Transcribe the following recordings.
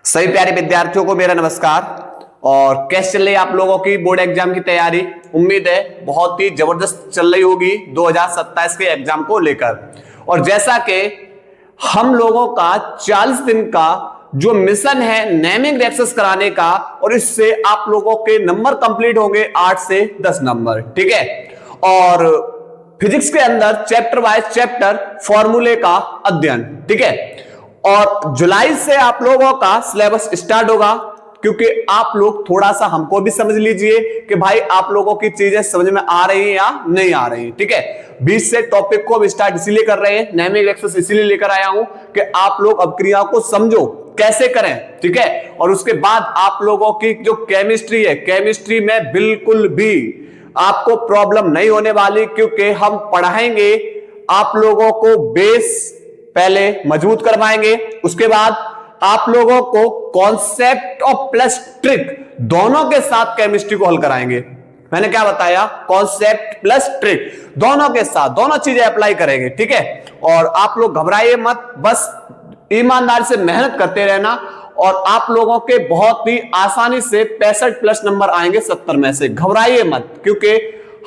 सभी प्यारे विद्यार्थियों को मेरा नमस्कार। और कैसे चल रही है आप लोगों की बोर्ड एग्जाम की तैयारी? उम्मीद है बहुत ही जबरदस्त चल रही होगी 2027 के एग्जाम को लेकर। और जैसा कि हम लोगों का 40 दिन का जो मिशन है नेमिंग एक्सेस कराने का, और इससे आप लोगों के नंबर कंप्लीट होंगे 8 से 10 नंबर, ठीक है। और फिजिक्स के अंदर चैप्टर वाइज चैप्टर फॉर्मूले का अध्ययन, ठीक है। और जुलाई से आप लोगों का सिलेबस स्टार्ट होगा, क्योंकि आप लोग थोड़ा सा हमको भी समझ लीजिए कि भाई आप लोगों की चीजें समझ में आ रही हैं या नहीं आ रही, ठीक है। 20 से टॉपिक को अब स्टार्ट इसीलिए कर रहे हैं, नेमिंग एक्सेस इसीलिए लेकर आया हूं कि आप लोग अब क्रियाओं को समझो कैसे करें, ठीक है। और उसके बाद आप लोगों की जो केमिस्ट्री है, केमिस्ट्री में बिल्कुल भी आपको प्रॉब्लम नहीं होने वाली, क्योंकि हम पढ़ाएंगे आप लोगों को बेस पहले मजबूत करवाएंगे, उसके बाद आप लोगों को कॉन्सेप्ट और प्लस ट्रिक दोनों के साथ केमिस्ट्री को हल कराएंगे। मैंने क्या बताया? कॉन्सेप्ट प्लस ट्रिक दोनों के साथ दोनों चीजें अप्लाई करेंगे, ठीक है। और आप लोग घबराइए मत, बस ईमानदारी से मेहनत करते रहना और आप लोगों के बहुत ही आसानी से 65 प्लस नंबर आएंगे 70 में से। घबराइए मत, क्योंकि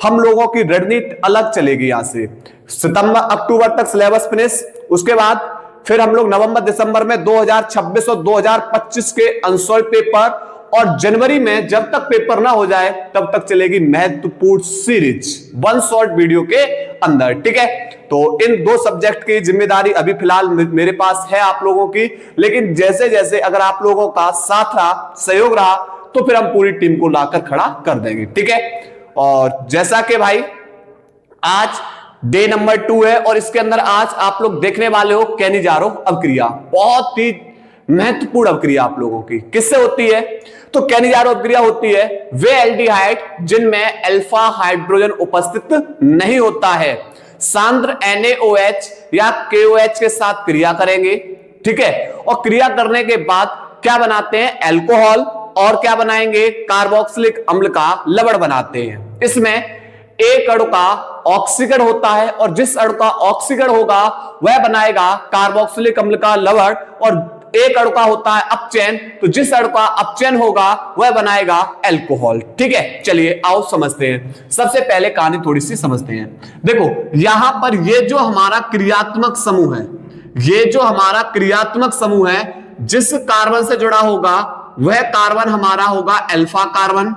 हम लोगों की रणनीति अलग चलेगी। यहां से सितंबर अक्टूबर तक सिलेबस फिनिश, उसके बाद फिर हम लोग नवंबर दिसंबर में 2026 और 2025 के अनसॉल्व पेपर, और जनवरी में जब तक पेपर ना हो जाए तब तक चलेगी महत्वपूर्ण सीरीज वन शॉर्ट वीडियो के अंदर, ठीक है। तो इन दो सब्जेक्ट की जिम्मेदारी अभी फिलहाल मेरे पास है आप लोगों की, लेकिन जैसे जैसे अगर आप लोगों का साथ रहा, सहयोग रहा, तो फिर हम पूरी टीम को लाकर खड़ा कर देंगे, ठीक है। और जैसा कि भाई आज डे नंबर 2 है, और इसके अंदर आज आप लोग देखने वाले हो कैनिजारो अवक्रिया, बहुत ही महत्वपूर्ण अवक्रिया आप लोगों की। किससे होती है? तो कैनिजारो अवक्रिया होती है वे एल्डिहाइड जिनमें अल्फा हाइड्रोजन उपस्थित नहीं होता है, सांद्र NaOH या KOH के साथ क्रिया करेंगे, ठीक है। और क्रिया करने के बाद क्या बनाते हैं? अल्कोहल, और क्या बनाएंगे? कार्बोक्सिलिक अम्ल का लवण बनाते हैं। इसमें एक अणु का ऑक्सीकरण होता है, और जिस अणु का ऑक्सीकरण होगा वह बनाएगा कार्बोक्सिलिक अम्ल का लवण, और एक अणु का होता है अपचयन, तो जिस अणु का अपचयन होगा वह बनाएगा अल्कोहल, ठीक है। चलिए आओ समझते हैं। सबसे पहले कहानी थोड़ी सी समझते हैं। देखो यहां पर ये जो हमारा क्रियात्मक समूह है, ये जो हमारा क्रियात्मक समूह है, जिस कार्बन से जुड़ा होगा वह कार्बन हमारा होगा अल्फा कार्बन।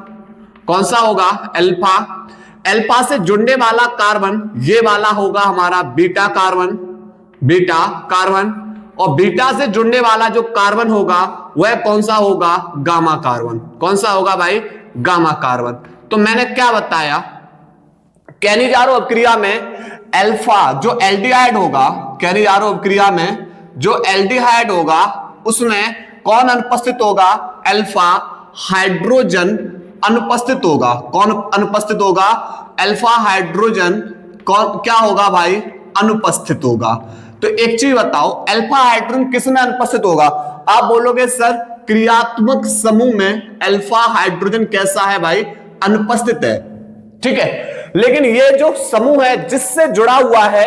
कौन सा होगा? अल्फा। अल्फा से जुड़ने वाला कार्बन ये वाला होगा हमारा बीटा कार्बन, बीटा कार्बन। और बीटा से जुड़ने वाला जो कार्बन होगा वह कौन सा होगा? Gamma carbon. कौन सा होगा भाई? Gamma carbon. तो मैंने क्या बताया? कैनिजारो अवक्रिया में अल्फा जो एल्डिहाइड होगा, कैनिजारो अवक्रिया में जो एल्डिहाइड होगा उसमें कौन अनुपस्थित होगा? अल्फा हाइड्रोजन अनुपस्थित होगा। कौन अनुपस्थित होगा? अल्फा हाइड्रोजन कौन क्या होगा भाई? अनुपस्थित होगा। तो एक चीज बताओ, अल्फा हाइड्रोजन किसमें अनुपस्थित होगा? आप बोलोगे सर क्रियात्मक समूह में अल्फा हाइड्रोजन कैसा है भाई? अनुपस्थित है, ठीक है। लेकिन ये जो समूह है जिससे जुड़ा हुआ है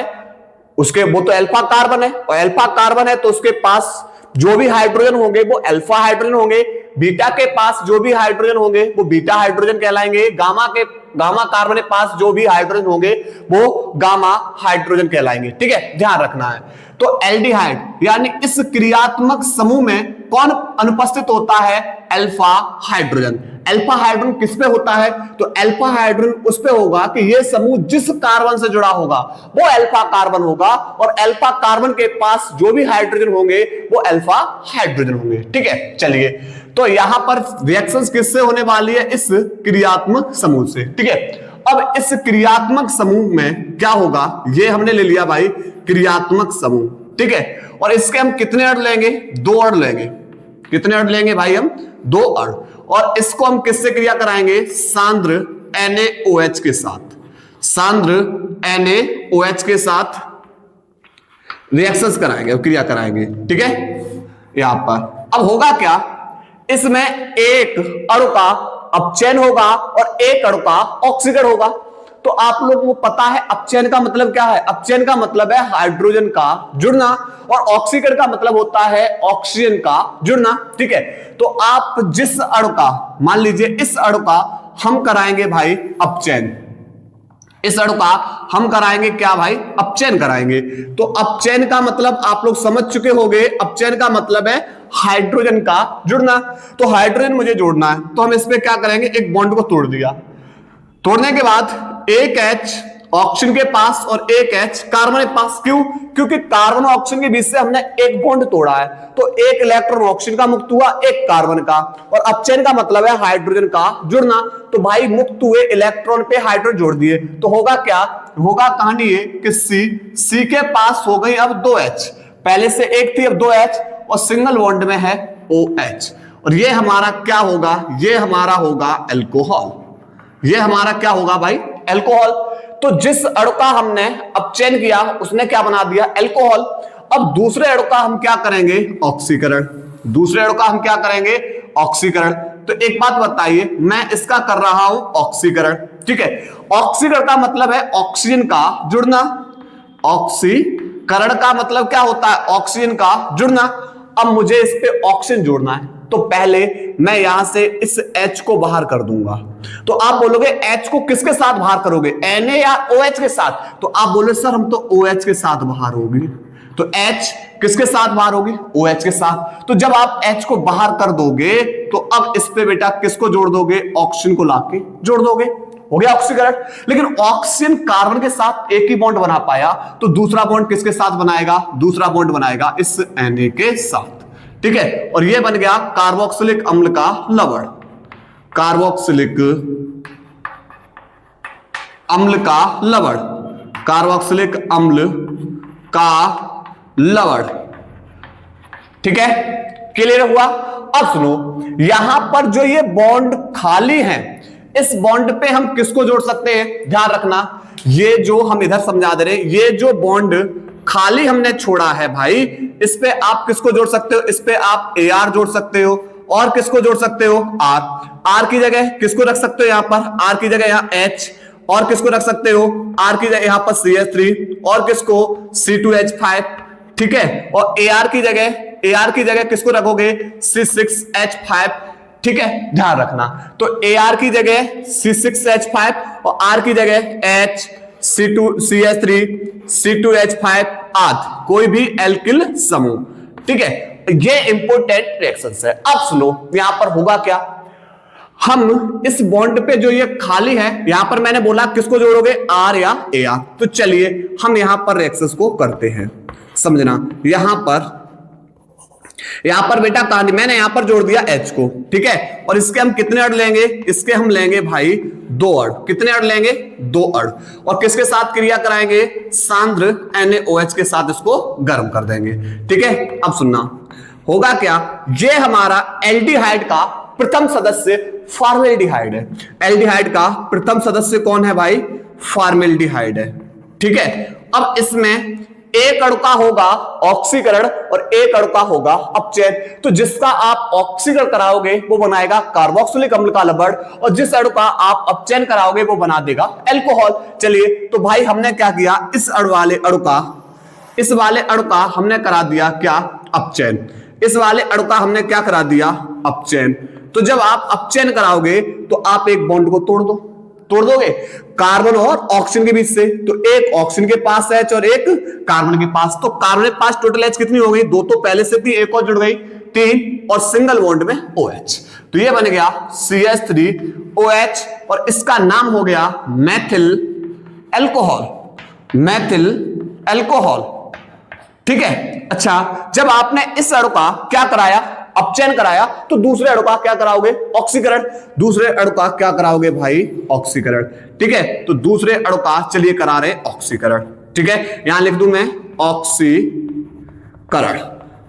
उसके वो तो अल्फा कार्बन है, और अल्फा कार्बन है तो उसके पास जो भी हाइड्रोजन होंगे वो अल्फा हाइड्रोजन होंगे। बीटा के पास जो भी हाइड्रोजन होंगे वो बीटा हाइड्रोजन कहलाएंगे। गामा कार्बन के पास जो भी हाइड्रोजन होंगे वो गामा हाइड्रोजन कहलाएंगे, ठीक है। ध्यान रखना है। तो एल्डिहाइड यानी इस क्रियात्मक समूह में कौन अनुपस्थित होता है? Alpha hydrogen. अल्फा हाइड्रोजन किस पे होता है? तो अल्फा हाइड्रोजन उस पे होगा कि ये समूह जिस कार्बन से जुड़ा होगा वो अल्फा कार्बन होगा, और अल्फा कार्बन के पास जो भी हाइड्रोजन होंगे वो अल्फा हाइड्रोजन होंगे, ठीक है। चलिए तो यहां पर रिएक्शंस किससे होने वाली है? इस क्रियात्मक समूह से, ठीक है। अब इस क्रियात्मक समूह में क्या होगा? ये हमने ले लिया भाई क्रियात्मक समूह, ठीक है। और इसके हम कितने अणु लेंगे? 2 अणु लेंगे। कितने अणु लेंगे भाई? हम 2 अणु। और इसको हम किससे क्रिया कराएंगे? सांद्र NaOH के साथ। सांद्र NaOH के साथ रिएक्शंस कराएंगे, क्रिया कराएंगे, ठीक है। यहां पर अब होगा क्या? इसमें एक अणु का अपचयन होगा और एक अणु का ऑक्सीकरण होगा। तो आप लोगों को पता है अपचयन का मतलब क्या है? अपचयन का मतलब है हाइड्रोजन का जुड़ना, और ऑक्सीकरण का मतलब होता है ऑक्सीजन का जुड़ना। ठीक है, तो आप जिस अणु का, मान लीजिए इस अणु का हम कराएंगे भाई अपचयन, इस अणु का हम कराएंगे क्या भाई? अपचयन कराएंगे। तो अपचयन का मतलब आप लोग समझ चुके होंगे, अपचयन का मतलब है हाइड्रोजन का जुड़ना। तो हाइड्रोजन मुझे जोड़ना है, तो हम इस पे क्या करेंगे? एक बॉन्ड को तोड़ दिया। तोड़ने के बाद एक H ऑक्सीजन के पास और एक H कार्बन के पास। क्यों? क्योंकि कार्बन और ऑक्सीजन के बीच से हमने एक बॉन्ड तोड़ा है, तो एक इलेक्ट्रॉन ऑक्सीजन का मुक्त हुआ, एक कार्बन का। और अपचयन का मतलब है हाइड्रोजन का जुड़ना, तो भाई मुक्त हुए इलेक्ट्रॉन पे हाइड्रोजन जोड़ दिए, तो होगा क्या? होगा कहानी ये कि C के पास हो गई अब 2H, पहले से एक थी अब 2H, और सिंगल बॉन्ड में है OH, और ये हमारा क्या होगा? ये हमारा होगा अल्कोहल। ये हमारा क्या होगा भाई? अल्कोहल। तो जिस अणु का हमने अपचयन किया उसने क्या बना दिया? अल्कोहल। अब दूसरे अणु का हम क्या करेंगे? ऑक्सीकरण। दूसरे अणु का हम क्या करेंगे? ऑक्सीकरण। तो एक बात बताइए, मैं इसका कर रहा हूं ऑक्सीकरण, ठीक है। ऑक्सीकरण का मतलब है ऑक्सीजन का जुड़ना, ऑक्सीकरण का मतलब क्या होता है? ऑक्सीजन का जुड़ना। अब मुझे इस पे ऑक्सीजन जोड़ना है, तो पहले मैं यहां से इस H को बाहर कर दूंगा। तो आप बोलोगे H को किसके साथ बाहर करोगे? Na या OH के साथ? तो आप बोले सर हम तो OH के साथ बाहर होगी। तो H किसके साथ बाहर होगी? OH के साथ। तो जब आप H को बाहर कर दोगे तो अब इस पे बेटा किसको जोड़ दोगे? ऑक्सीजन को लाके जोड़ दोगे, हो गया ऑक्सीकरण। लेकिन ऑक्सीजन कार्बन के साथ एक ही बॉन्ड बना पाया, तो दूसरा बॉन्ड किसके साथ बनाएगा? दूसरा बॉन्ड बनाएगा इस Na के साथ, ठीक है। और ये बन गया कार्बोक्सिलिक अम्ल का लवण, कार्बोक्सिलिक अम्ल का लवण, कार्बोक्सिलिक अम्ल का लवण, ठीक है। क्लियर हुआ? अब सुनो, यहां पर जो ये बॉन्ड खाली है, इस बॉन्ड पे हम किसको जोड़ सकते हैं? ध्यान रखना, ये जो हम इधर समझा दे रहे, ये जो बॉन्ड खाली हमने छोड़ा है भाई, इस पे आप किसको जोड़ सकते हो? इस पे आप Ar जोड़ सकते हो, और किसको जोड़ सकते हो? R की जगह किसको रख सकते हो? यहां पर R की जगह यहां H, और किसको रख सकते हो? R की जगह यहां पर CH3, और किसको? C2H5, ठीक है। और AR की जगह किसको रखोगे? C6H5, ठीक है, ध्यान रखना। तो Ar की जगह C6H5 और R की जगह H, CH3, C2H5 आदि कोई भी एल्किल समूह, ठीक है। ये इंपोर्टेंट रिएक्शंस है। अब सुनो, यहां पर होगा क्या? हम इस बॉन्ड पे जो ये खाली है, यहां पर मैंने बोला किसको जोड़ोगे? R या Ar। तो चलिए हम यहां पर रिएक्शंस को करते हैं, समझना। यहां पर बेटा कहानी मैंने यहां पर जोड़ दिया H को, ठीक है। और इसके हम कितने अण लेंगे? इसके हम लेंगे भाई 2 अण। कितने अण लेंगे? 2 अण। और किसके साथ क्रिया कराएंगे? सांद्र NaOH के साथ इसको गर्म कर देंगे, ठीक है। अब सुनना, होगा क्या? ये हमारा एल्डिहाइड का प्रथम सदस्य फॉर्मेल्डिहाइड है। एल्डिहाइड का प्रथम सदस्य कौन है भाई? फॉर्मेल्डिहाइड है, ठीक है। अब इसमें एक अणु का होगा ऑक्सीकरण और एक अणु का होगा अपचयन। तो जिसका आप ऑक्सीकरण कराओगे वो बनाएगा कार्बोक्सिलिक अम्ल का लवण, और जिस अणु का आप अपचयन कराओगे वो बना देगा अल्कोहल। चलिए, तो भाई हमने क्या किया? इस वाले अणु का हमने करा दिया क्या? अपचयन। इस वाले अणु का हमने क्या करा दिया? अपचयन। तो जब आप अपचयन कराओगे तो आप एक बॉन्ड को तोड़ दोगे कार्बन और ऑक्सीजन के बीच से। तो एक ऑक्सीजन के पास H और एक कार्बन के पास। तो कार्बन के पास टोटल H कितनी हो गई? 2 तो पहले से थी, एक और जुड़ गई 3, और सिंगल बॉन्ड में OH। तो ये बन गया CH3OH, और इसका नाम हो गया मैथिल अल्कोहल, ठीक है। अच्छा, जब आपने इस अणु का क्या कराया? अपचयन कराया, तो दूसरे अणु का क्या कराओगे? ऑक्सीकरण। दूसरे अणु का क्या कराओगे भाई? ऑक्सीकरण, ठीक है। तो दूसरे अणु का चलिए करा रहे ऑक्सीकरण, ठीक है। यहां लिख दूं मैं ऑक्सीकरण।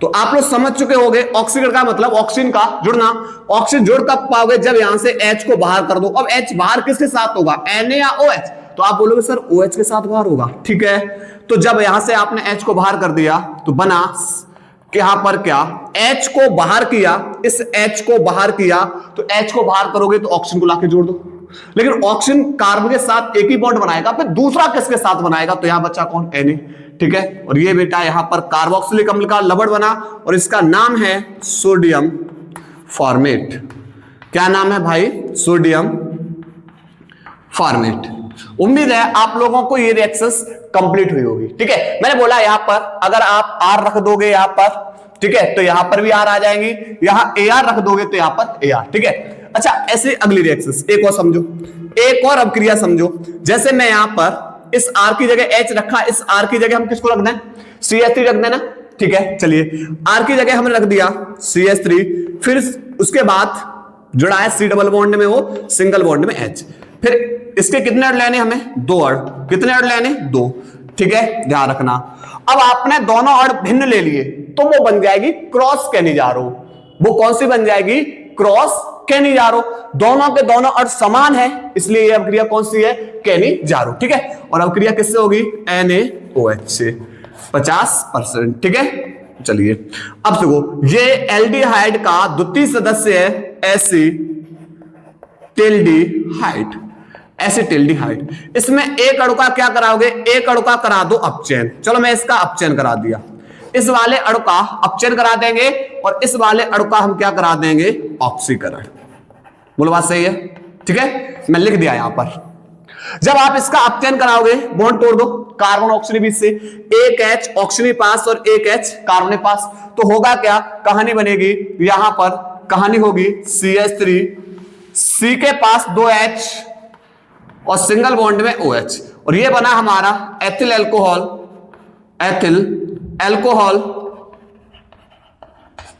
तो आप लोग समझ चुके होंगे, ऑक्सीकरण का मतलब ऑक्सीजन का जुड़ना। ऑक्सीजन जोड़ कब पाओगे? जब यहां से H को बाहर कर दो। अब H बाहर किसके साथ होगा? Na या OH? तो आप बोलोगे सर OH के साथ बाहर होगा, ठीक है। तो जब यहां से आपने H को बाहर कर दिया तो बना यहां पर क्या? H को बाहर किया, इस H को बाहर किया, तो H को बाहर करोगे तो ऑक्सीजन को लाके जोड़ दो। लेकिन ऑक्सीजन कार्बन के साथ एक ही बॉन्ड बनाएगा, फिर दूसरा किसके साथ बनाएगा, तो यहां बच्चा कौन, Na, ठीक है। और ये बेटा यहां पर कार्बोक्सिलिक अम्ल का लवण बना और इसका नाम है सोडियम फॉर्मेट। क्या नाम है भाई, सोडियम फॉर्मेट। उम्मीद है आप लोगों को ये रिएक्शंस कंप्लीट हुई होगी, ठीक है। मैंने बोला यहां पर अगर आप R रख दोगे यहां पर, ठीक है, तो यहां पर भी R आ जाएंगी, यहां AR रख दोगे तो यहां पर AR, ठीक है। अच्छा, ऐसे अगली रिएक्शंस एक और समझो, एक और अभिक्रिया समझो। जैसे मैं यहां पर इस R की जगह H रखा, इस R की जगह हम किसको रख दें, CH3 रख देना, ठीक है। चलिए R की जगह हमने रख दिया CH3, फिर उसके बाद जुड़ा है C डबल बॉन्ड में वो, सिंगल बॉन्ड में H, फिर इसके कितने अड़ लेने हमें, 2 अड़, कितने अड़ लेने, 2, ठीक है, ध्यान रखना। अब आपने दोनों अड़ भिन्न ले लिए तो वो बन जाएगी क्रॉस कैनिजारो। वो कौन सी बन जाएगी, क्रॉस कैनिजारो। दोनों के दोनों अड़ समान है, इसलिए यह अभिक्रिया कौन सी है, कैनिजारो, ठीक है। और अभिक्रिया किससे होगी, NaOH से 50%, ठीक है। चलिए अब देखो, ये एल्डिहाइड का द्वितीय सदस्य है एसिटिल्डिहाइड, एसिटिल्डिहाइड। इसमें एक अणु का क्या कराओगे, एक अणु का करा दो अपचयन। चलो मैं इसका अपचयन करा दिया, इस वाले अणु का अपचयन करा देंगे और इस वाले अणु का हम क्या करा देंगे, ऑक्सीकरण। बोलो बात सही है, ठीक है, मैं लिख दिया यहां पर। जब आप इसका अपचयन कराओगे, बॉन्ड तोड़ दो, कार्बन ऑक्सीजन बीच से, एक H ऑक्सीजन पास और एक H कार्बन पास, तो होगा क्या, कहानी बनेगी, यहां पर कहानी होगी CH3, C के पास 2H और सिंगल बॉन्ड में OH, और ये बना हमारा एथिल अल्कोहल, एथिल अल्कोहल,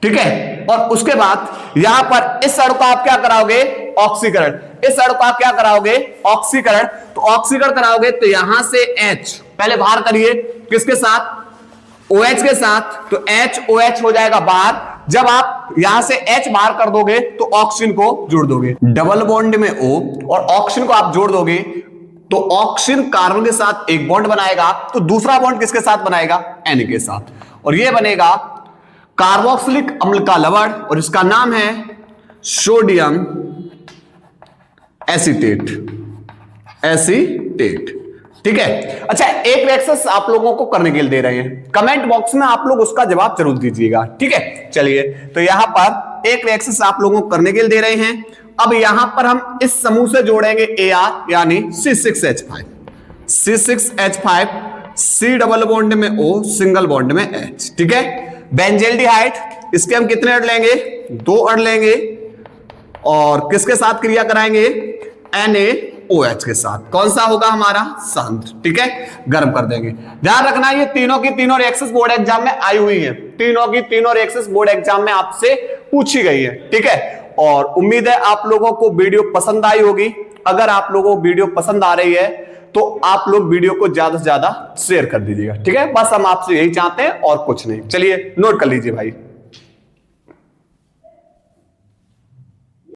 ठीक है। और उसके बाद यहां पर इस अणु का आप क्या कराओगे, ऑक्सीकरण। इस अणु का क्या कराओगे, ऑक्सीकरण। तो ऑक्सीकरण कराओगे तो यहां से H पहले बाहर करिए, किसके साथ, OH के साथ, तो HOH हो जाएगा बाहर। जब आप यहां से H बाहर कर दोगे तो ऑक्सीजन को जोड़ दोगे, डबल बॉन्ड में O, और ऑक्सीजन को आप जोड़ दोगे तो ऑक्सीजन कार्बन के साथ एक बॉन्ड बनाएगा, तो दूसरा बॉन्ड किसके साथ बनाएगा, Na के साथ, और यह बनेगा कार्बोक्सिलिक अम्ल का लवण, और इसका नाम है सोडियम एसीटेट, एसीटेट, ठीक है। अच्छा, एक रिएक्शन आप लोगों को करने के लिए दे रहे हैं, कमेंट बॉक्स में आप लोग उसका जवाब जरूर दीजिएगा, ठीक है। चलिए, तो यहां पर एक रिएक्शन आप लोगों को करने के लिए दे रहे हैं। अब यहां पर हम इस समूह से जोड़ेंगे AR यानी C6H5, C6H5, C double bond में O, सिंगल बॉन्ड में H, ठीक है। बेंजेल्डिहाइड, इसके हम कितने अड़ लेंगे, 2 अड़ लेंगे, और किसके साथ क्रिया कराएंगे, NaOH के साथ। कौन सा होगा हमारा, शांत, ठीक है, गर्म कर देंगे। ध्यान रखना ये तीनों की तीनों रिएक्शंस बोर्ड एग्जाम में आई हुई हैं, तीनों की तीनों रिएक्शंस बोर्ड एग्जाम में आपसे पूछी गई है, ठीक है। और उम्मीद है आप लोगों को वीडियो पसंद आई होगी। अगर आप लोगों को वीडियो पसंद आ रही है तो आप लोग वीडियो को ज्यादा से ज्यादा शेयर कर दीजिएगा, ठीक है। बस हम आपसे यही चाहते हैं और कुछ नहीं। चलिए नोट कर लीजिए भाई।